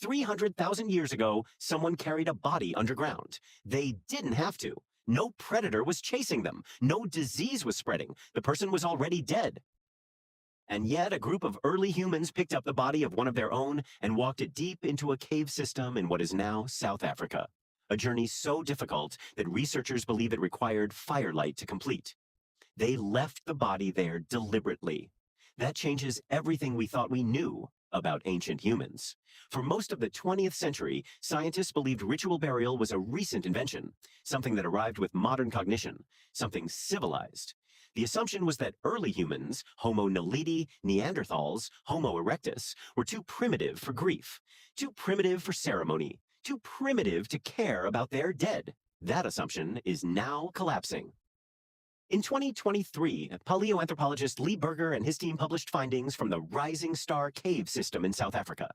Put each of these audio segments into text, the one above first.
300,000 years ago, someone carried a body underground. They didn't have to. No predator was chasing them. No disease was spreading. The person was already dead. And yet, a group of early humans picked up the body of one of their own and walked it deep into a cave system in what is now South Africa. A journey so difficult that researchers believe it required firelight to complete. They left the body there deliberately. That changes everything we thought we knew about ancient humans. For most of the 20th century, scientists believed ritual burial was a recent invention, something that arrived with modern cognition, something civilized. The assumption was that early humans, Homo naledi, Neanderthals, Homo erectus, were too primitive for grief, too primitive for ceremony, too primitive to care about their dead. That assumption is now collapsing. In 2023, paleoanthropologist Lee Berger and his team published findings from the Rising Star Cave system in South Africa.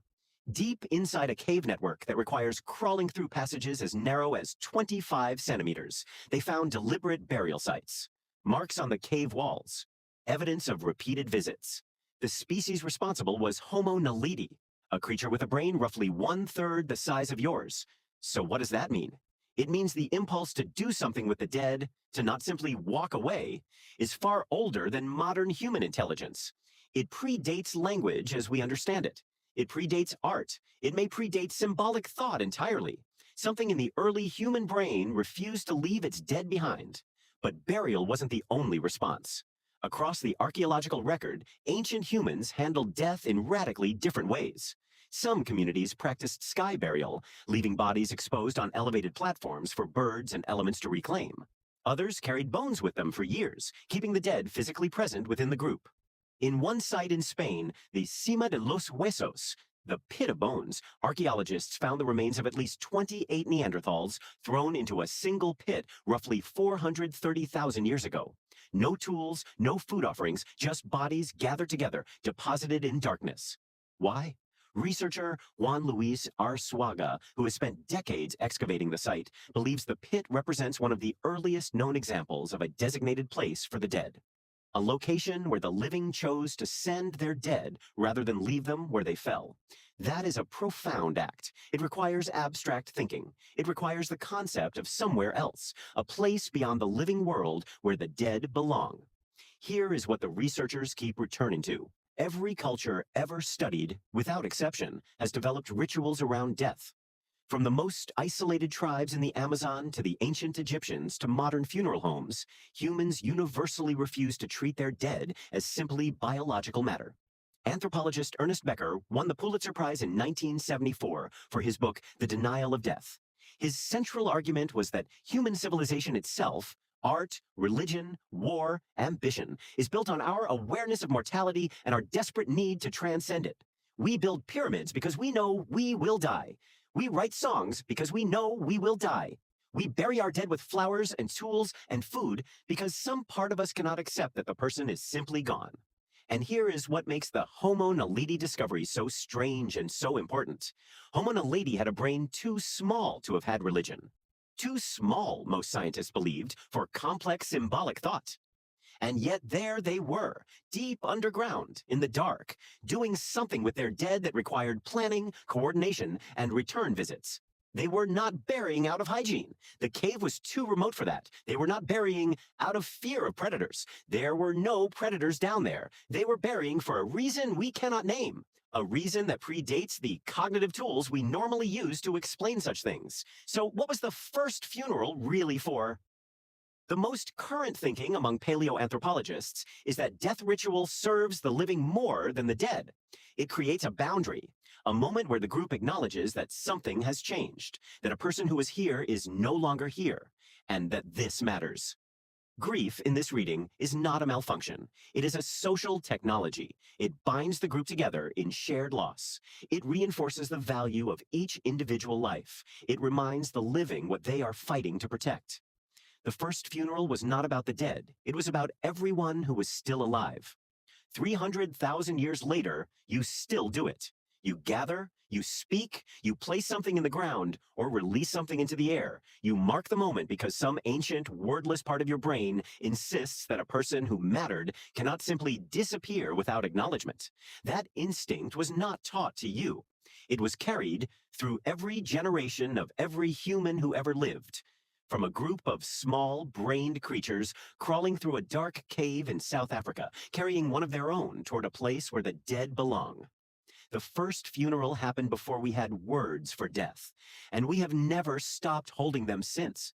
Deep inside a cave network that requires crawling through passages as narrow as 25 centimeters, they found deliberate burial sites, marks on the cave walls, evidence of repeated visits. The species responsible was Homo naledi, a creature with a brain roughly 1/3 the size of yours. So what does that mean? It means the impulse to do something with the dead, to not simply walk away, is far older than modern human intelligence. It predates language as we understand it. It predates art. It may predate symbolic thought entirely. Something in the early human brain refused to leave its dead behind. But burial wasn't the only response. Across the archaeological record, ancient humans handled death in radically different ways. Some communities practiced sky burial, leaving bodies exposed on elevated platforms for birds and elements to reclaim. Others carried bones with them for years, keeping the dead physically present within the group. In one site in Spain, the Cima de los Huesos, the pit of bones, archaeologists found the remains of at least 28 Neanderthals thrown into a single pit roughly 430,000 years ago. No tools, no food offerings, just bodies gathered together, deposited in darkness. Why? Researcher Juan Luis Arzuaga, who has spent decades excavating the site, believes the pit represents one of the earliest known examples of a designated place for the dead. A location where the living chose to send their dead rather than leave them where they fell. That is a profound act. It requires abstract thinking. It requires the concept of somewhere else, a place beyond the living world where the dead belong. Here is what the researchers keep returning to. Every culture ever studied, without exception, has developed rituals around death. From the most isolated tribes in the Amazon to the ancient Egyptians to modern funeral homes, humans universally refuse to treat their dead as simply biological matter. Anthropologist Ernest Becker won the Pulitzer Prize in 1974 for his book, The Denial of Death. His central argument was that human civilization itself, art, religion, war, ambition, is built on our awareness of mortality and our desperate need to transcend it. We build pyramids because we know we will die. We write songs because we know we will die. We bury our dead with flowers and tools and food because some part of us cannot accept that the person is simply gone. And here is what makes the Homo naledi discovery so strange and so important. Homo naledi had a brain too small to have had religion. Too small, most scientists believed, for complex symbolic thought. And yet there they were, deep underground, in the dark, doing something with their dead that required planning, coordination, and return visits. They were not burying out of hygiene. The cave was too remote for that. They were not burying out of fear of predators. There were no predators down there. They were burying for a reason we cannot name. A reason that predates the cognitive tools we normally use to explain such things. So what was the first funeral really for? The most current thinking among paleoanthropologists is that death ritual serves the living more than the dead. It creates a boundary, a moment where the group acknowledges that something has changed, that a person who was here is no longer here, and that this matters. Grief in this reading is not a malfunction. It is a social technology. It binds the group together in shared loss. It reinforces the value of each individual life. It reminds the living what they are fighting to protect. The first funeral was not about the dead. It was about everyone who was still alive. 300,000 years later, you still do it. You gather, you speak, you place something in the ground, or release something into the air. You mark the moment because some ancient, wordless part of your brain insists that a person who mattered cannot simply disappear without acknowledgement. That instinct was not taught to you. It was carried through every generation of every human who ever lived, from a group of small-brained creatures crawling through a dark cave in South Africa, carrying one of their own toward a place where the dead belong. The first funeral happened before we had words for death, and we have never stopped holding them since.